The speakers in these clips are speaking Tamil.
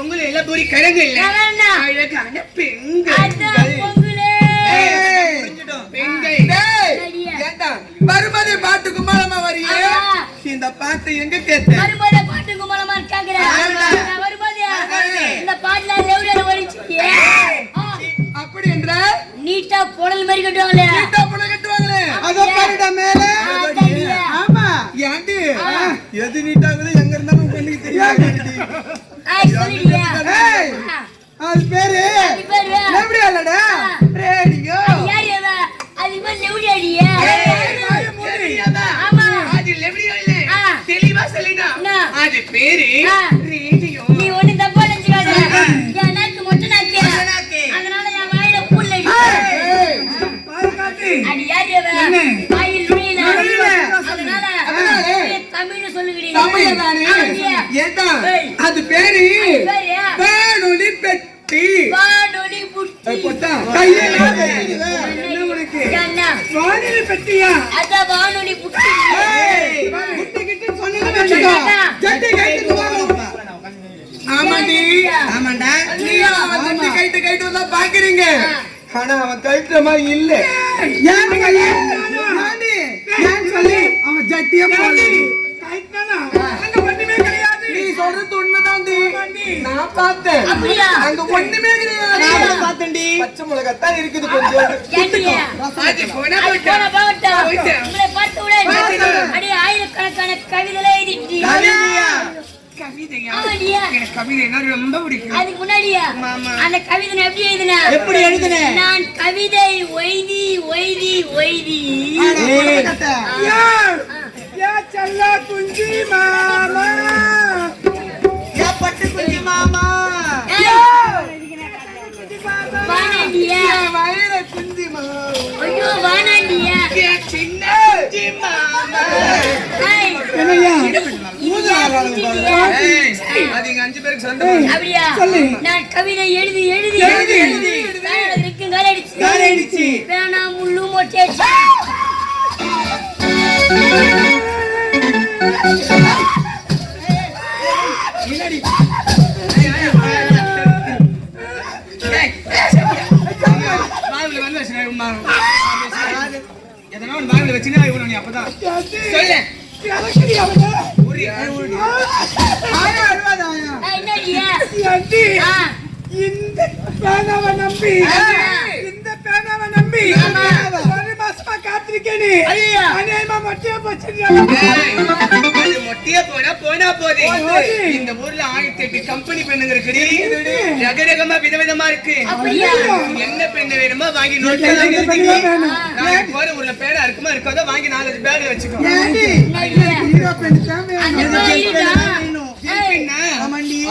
பொங்கல் எல்லாம் பூரி கிழங்கு இல்ல அழகான பெண்கள் மறுபடி பாட்டு கும்பலமா வரியே இந்த பாட்டு எங்க கேட்ட பாட்டு கும்பலமா இருக்காங்க இந்த பாட்டுல அப்படி என்ற நீட்டா புடல் மாதிரி கட்டுவாங்களே அதோ பாருடா மேல ஆமா ஏண்டி எது நீட்டாகுது எங்க இருந்தாலும் பண்ணிட்டு தெரியாது அது பேரு எப்படி அல்லடா ரேடியோ அது பேர் லெவடியா ஆமா அது லெவடியோ இல்ல தெளிவா சொல்லுங்க அது பேரு ரேடியோ நீ ஒண்ணு தப்பா நினைச்சுக்காத என் நாக்கு மொட்டை நாக்கு அதனால என் வாயில புல் அடி யாரு வாயில் நுழையல அதனால தமிழ் சொல்லுங்கடி தமிழ் தானே ஏண்டா அது பேரு வானொலி பெட்டி வானொலி புட்டி போட்டா கையில வானொலி பெட்டியா அத வானொலி புட்டி புட்டி கிட்ட சொன்னீங்க ஜட்டி கைட்டு சொல்லுங்க ஆமாடி ஆமாடா நீங்க ஜட்டி கைட்டு வந்தா பாக்குறீங்க ஆனா அவன் கழுத்துற மாதிரி இல்ல ஏன் சொல்லி அவன் ஜட்டியா போடு அங்க ஒண்ணுமே கிடையாது நீ சொல்றது உண்மைதான் நான் பார்த்தேன் அங்க ஒண்ணுமே கிடையாது நான் பார்த்தேன்டி பச்சை மிளகாய் தான் இருக்குது கொஞ்சம் அது போனா போட்டா உங்களை பார்த்து விட அடி ஆயிரக்கணக்கான கவிதைகளை எழுதிட்டியா கவிதையா எனக்கு கவிதைனா ரொம்ப பிடிக்கும் அதுக்கு முன்னாடியா அந்த கவிதை எப்படி எழுதுன நான் கவிதை ஒய்தி ஒய்தி ஒய்தி யா செல்ல குஞ்சி மாமா யா பட்டு குஞ்சி மாமா வானாண்டியா வயிற குஞ்சி மாமா ஐயோ வானாண்டியா சின்ன குஞ்சி மாமா என்னையா அது இங்க 5 பேருக்கு சொந்தம் அப்படியா நான் கவிதை எழுதி எழுதி எழுதி காலடிச்சு வேணா முள்ளு மொட்டேச்சு எதனா ஒன்று பாகில் வச்சுன்னா நீ அப்பதான் சொல்லு இந்த பேனாவை நம்பி ஒரு மாசமா காத்திருக்கேன் அநேகமா மொட்டையா மொட்டையா போனா போதே இந்த ஊர்ல 1008 கம்பெனி பெண்ணுங்க இருக்குடி ரகரகமா விதவிதமா இருக்கு என்ன பெண்ணு வேணுமோ வாங்கி போற ஊர்ல பேடா இருக்குமா இருக்காதோ வாங்கி 4 பேக் வச்சுக்கோ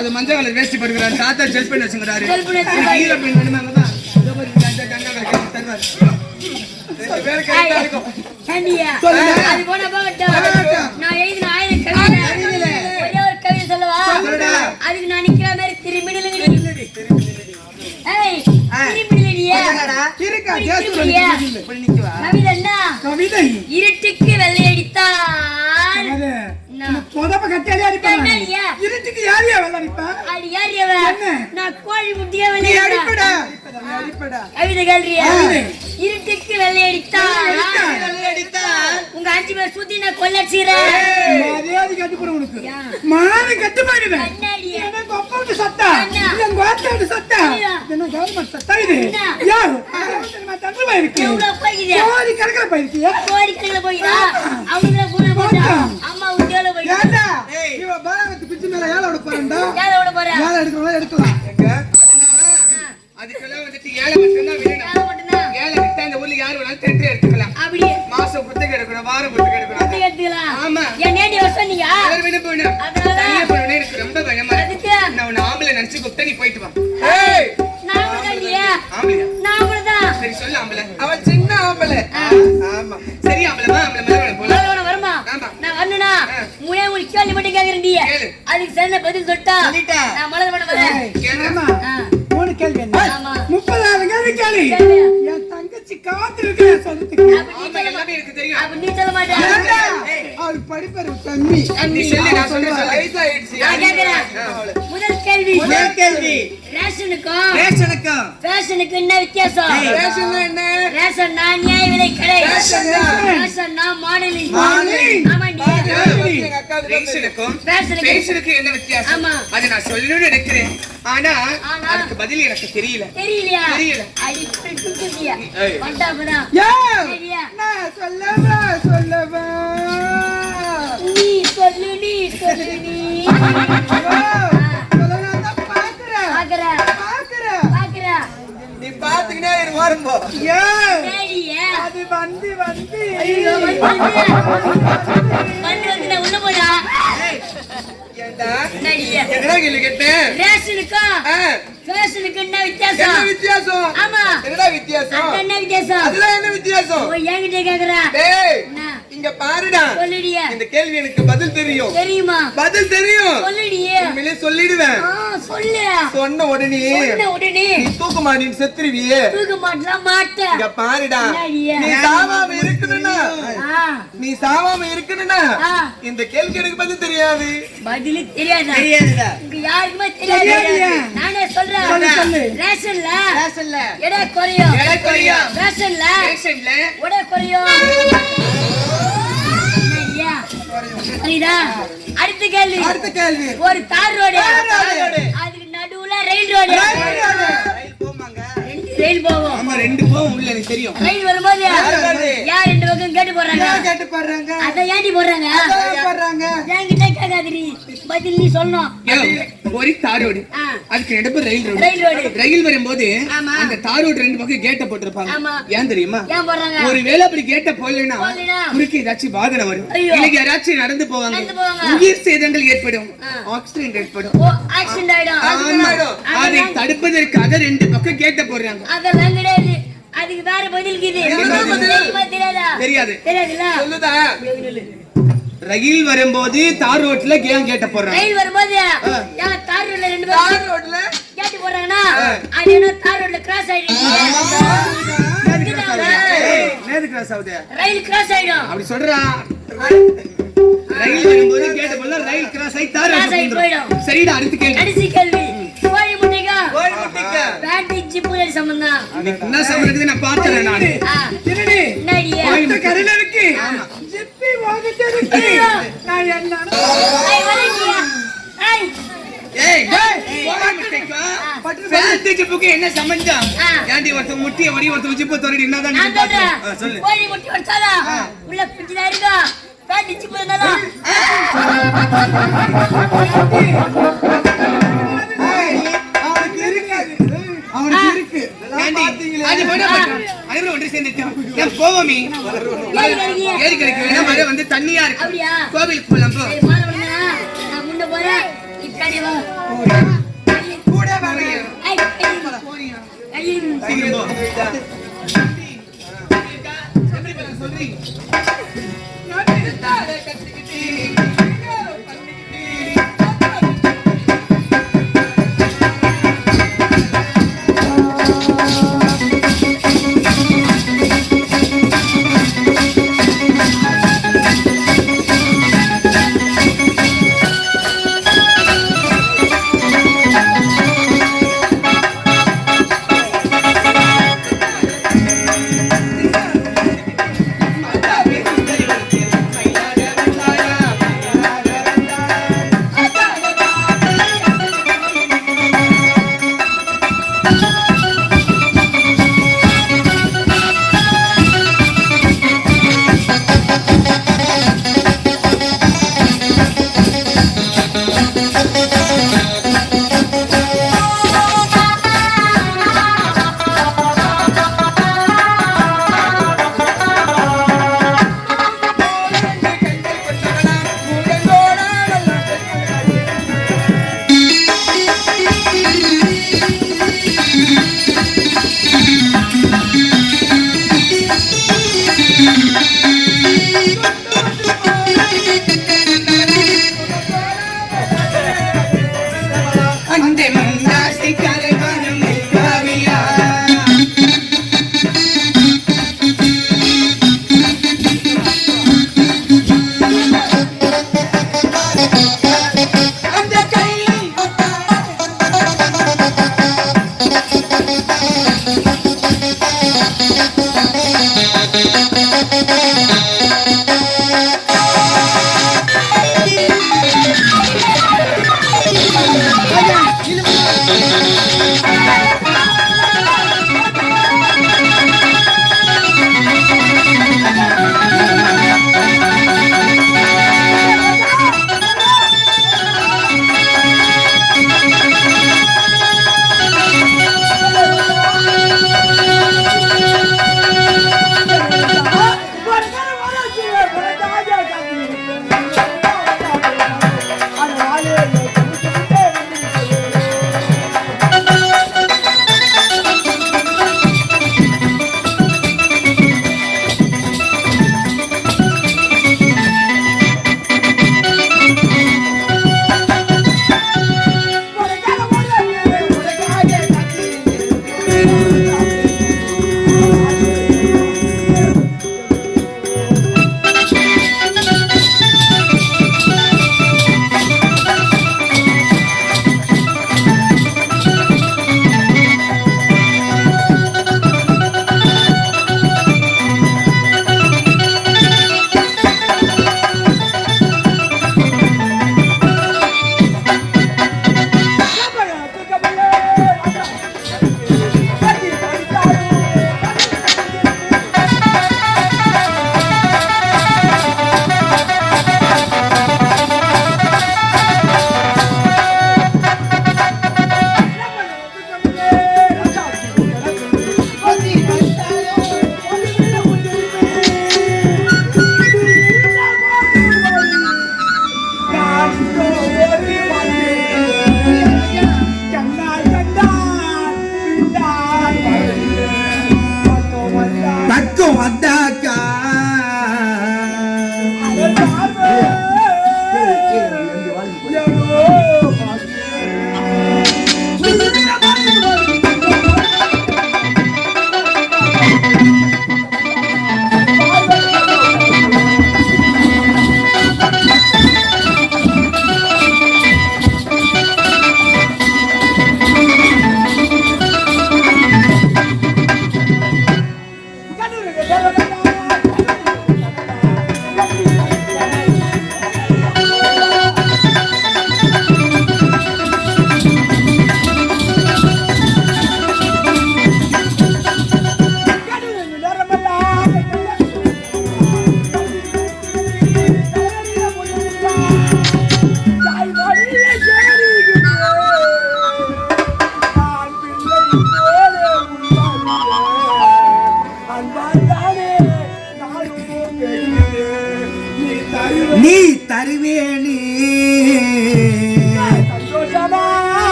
அது மஞ்சள் கலர் வேஷ்டி போட்டுக்கிறாரு தாத்தா ஜெல் பெண் வச்சுக்கிறாரு ஹீரோ பெண் வேணுமாங்கதான் கவிதை சொல்லவா அதுக்கு நான் நிக்கிற மாதிரி திரும்பி கவிதை இருட்டுக்கு வெள்ளையடித்தால் இருட்டுக்கு யாரையா வெள்ளடிப்பா நான் கோழி முட்டியா கவிதை கேள்றியா இருட்டுக்கு வெள்ளையடித்தால் உங்க 5 பேர் சுத்தி நான் கொல்லச்சிறேன் மாலை கட்டு போயிடுவேன் சத்தா சத்தா என்ன கவர்மெண்ட் சத்தா இது யாரு தந்து போயிருக்கு கோடி கணக்கில் போயிருக்கியா கோடி கணக்கில் போயிடா அவங்க அம்மா உத்தியோல போயிடா இவ பாரவத்து பிச்சு மேல ஏல விட போறேன்டா ஏல விட போறேன் ஏல எடுக்கலாம் அதுக்கெல்லாம் வந்துட்டு ஏல மட்டும்தான் வேணும் ஏல விட்டா இந்த ஊர்ல யாரு வேணாலும் டெண்டர் எடுத்துக்கலாம் அப்படியே மாசம் குத்தகை எடுக்கணும் வாரம் குத்தகை எடுக்கணும் ஆமா என் நேடி சொன்னீங்க அவர் வேணும் போணும் தனியா போனே எனக்கு ரொம்ப பயமா இருக்கு நான் உன்னை ஆம்பளை நினைச்சு கூப்பிட்டா நீ போயிட்டு வா நான் ஆம்பளையா நான் ஆம்பளைதான் சரி சொல்லு ஆம்பளை அவன் சின்ன ஆம்பளை ஆமா சரி ஆம்பளை மேல போலாம் வருமா நான் வரணும்னா மூணே மூணு கேள்வி மட்டும் கேக்குறேன்டி அதுக்கு சரியான பதில் சொல்லிட்டா நான் மலர் பண்ண வரேன் மூணு கேள்வி என்ன 30,000 கேள்வி என் தங்கச்சி படிச்சு காத்திருக்க சொல்றதுக்கு. எல்லாமே எனக்கு தெரியும். அப்ப நீ சொல்ல மாட்டே. அவருக்கு படிப்பறிவு கம்மி. நீ சொல்லு, நான் சொல்றேன். நான் கேக்குறேன். முதல் கேள்வி. ரேஷனுக்கும் ஃபேஷனுக்கு என்ன வித்தியாசம்? ரேஷன்னா நியாய விலை கடை. ஃபேஷன்னா மாடலிங். ஆமாண்டி. ரேஷனுக்கும் ஃபேஷனுக்கு என்ன வித்தியாசம்? ஆமா. அதை நான் சொல்லணும்னு நினைக்கிறேன். ஆனா அதுக்கு பதில் எனக்கு தெரியல. தெரியலையா? தெரியல. அடி குடுக்குறியா? வந்தாபடா. சரியா? நான் சொல்லவா நீ சொல்லு நீ. சொல்லலாம் பாக்குறேன். பாக்குறேன். நீ பாத்துக்கிட்டே இரு வரும்போ. சரியா? அது வந்து ஐயோ வந்து உள்ள போடா. ஏண்டா சரியா? என்னடா கேள்வி கேட்டேன்? ரேஷனுக்கும் ஃபேஷனுக்கு என்ன வித்தியாசம்? என்ன வித்தியாசம்? ஆமா. என்னடா வித்தியாசம்? அது என்ன வித்தியாசம்? அதுல என்ன வித்தியாசம்? ஓ என்கிட்ட கேக்குறா. டேய் என்ன? இங்க பாருடா. சொல்லுடியா. இந்த கேள்வி எனக்கு பதில் தெரியும். தெரியுமா? பதில் தெரியும். சொல்லுடியா. உண்மையிலே சொல்லிடுவேன். சொல்லு. சொன்ன உடனே நீ தூக்க மாட்டேன்னு செத்துருவியே. தூக்க மாட்டேன். இங்க பாருடா. என்னடியா? நீ சாவாம இருக்கணும்னா இந்த கேள்வி எனக்கு பதில் தெரியாது. பதில் தெரியாதா? இங்க யாருக்குமே தெரியாது. நானே சொல்றேன். ரேஷன்ல எடை குறையும். ரேஷன்ல எடை குறையும். ஐயா புரியுதா? அடுத்த கேள்வி. ஒரு தார் ரோடு, அதுக்கு நடுவுல ரயில் ரோடு. ரயில் போகும். ஆமா, ரெண்டு போகும் உள்ள எனக்கு தெரியும். ரயில் வரும்போது யார் ரெண்டு பக்கம் கேட்டு போடுறாங்க. அத ஏண்டி போடுறாங்க? என்கிட்ட கேட்காதீ, பதில் நீ சொல்லணும். ஒரு தார் ரோடு, அதுக்கு நடுப்பு ரயில் ரோடு. ரயில் வரும்போது அந்த தார் ரோடு ரெண்டு பக்கம் கேட்ட போட்டிருப்பாங்க. ஏன் தெரியுமா? ஒருவேளை அப்படி கேட்ட போடலன்னா குறுக்கு ஏதாச்சும் வாகனம் வரும், இல்ல யாராச்சும் நடந்து போவாங்க, உயிர் சேதங்கள் ஏற்படும், ஆக்சிடென்ட் ஏற்படும். அதை தடுப்பதற்காக ரெண்டு பக்கம் கேட்ட போடுறாங்க. அதெல்லாம் கிடையாது. அதுக்கு வேற பதில் தெரியாது. சொல்லுதா? ரயில் வரும்போது தார் ரோட்ல கேட்ட போடுறாங்க. ரயில் வரும்போது தார் ரோட்ல ரெண்டு பக்கம் கேட்டு போடுறாங்கன்னா அது என்ன தார் ரோட்ல கிராஸ் ஆயிடுச்சு. ரயில் கிராஸ் ஆயிடும். அப்படி சொல்றா. ரயில் வரும்போது கேட்ட போல ரயில் கிராஸ் ஆகி தார் போயிடும். சரிடா, அடுத்த கேள்வி. கோழி முட்டைக்கா பேண்டிக் ஜிப்புல சம்பந்தம் என்ன சம்பந்தம் நான் பார்த்தறேன். நான் என்னடியா கரையில இருக்கு. ஜிப்பி வாங்கிட்டு இருக்கு. நான் என்ன என்ன சம்பந்தம்? ஏண்டி ஒருத்த முட்டிய வடி ஒருத்த ஜிப்பு தோறடி என்னதான் சொல்லு. கோழி முட்டை வச்சாலா உள்ள பிஞ்சில இருக்கா பேண்டிக் ஜிப்பு என்னடா? அவனுக்கு அது போட அனைவரும் ஒன்று சேர்ந்துட்டோம். ஏன் போவோமே? ஏரி கரைக்கு வேணா மழை வந்து தண்ணியா இருக்கு. கோவிலுக்கு போலாம் போ. நான் முன்ன போறேன். இக்கடி வா. கூட வாங்க. சீக்கிரம் போ. எப்படி பண்ண சொல்றீங்க?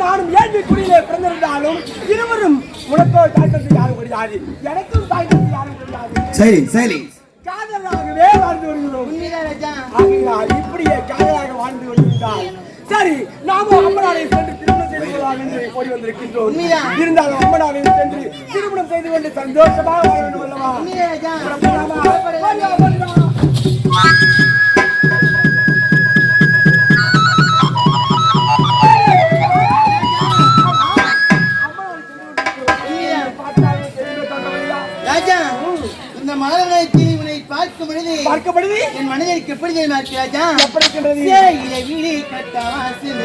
நானும் ஏழ்மை குடியிலே பிறந்திருந்தாலும் இருவரும் உனக்கோ தாய்த்தத்து யாரும் கிடையாது, எனக்கும் தாய்த்தத்து யாரும் கிடையாது. சரி சரி, காதலாகவே வாழ்ந்து வருகிறோம். ஆகையால் இப்படியே காதலாக வாழ்ந்து வருகிறார். சரி, நாமும் அம்மனாரை சென்று திருமணம் செய்து கொள்ளலாம் என்று ஓடி வந்திருக்கின்றோம். இருந்தாலும் அம்மனாரை சென்று திருமணம் செய்து கொண்டு சந்தோஷமாக வாழ வேண்டும் அல்லவா? ராஜா, இந்த மலர்களை தீவினை பார்க்கும் பொழுது என் மனதிற்கு எப்படி தெரியுமா இருக்கு ராஜா? எப்படி இருக்கின்றது? சேயிலை விழி கட்ட வாசல்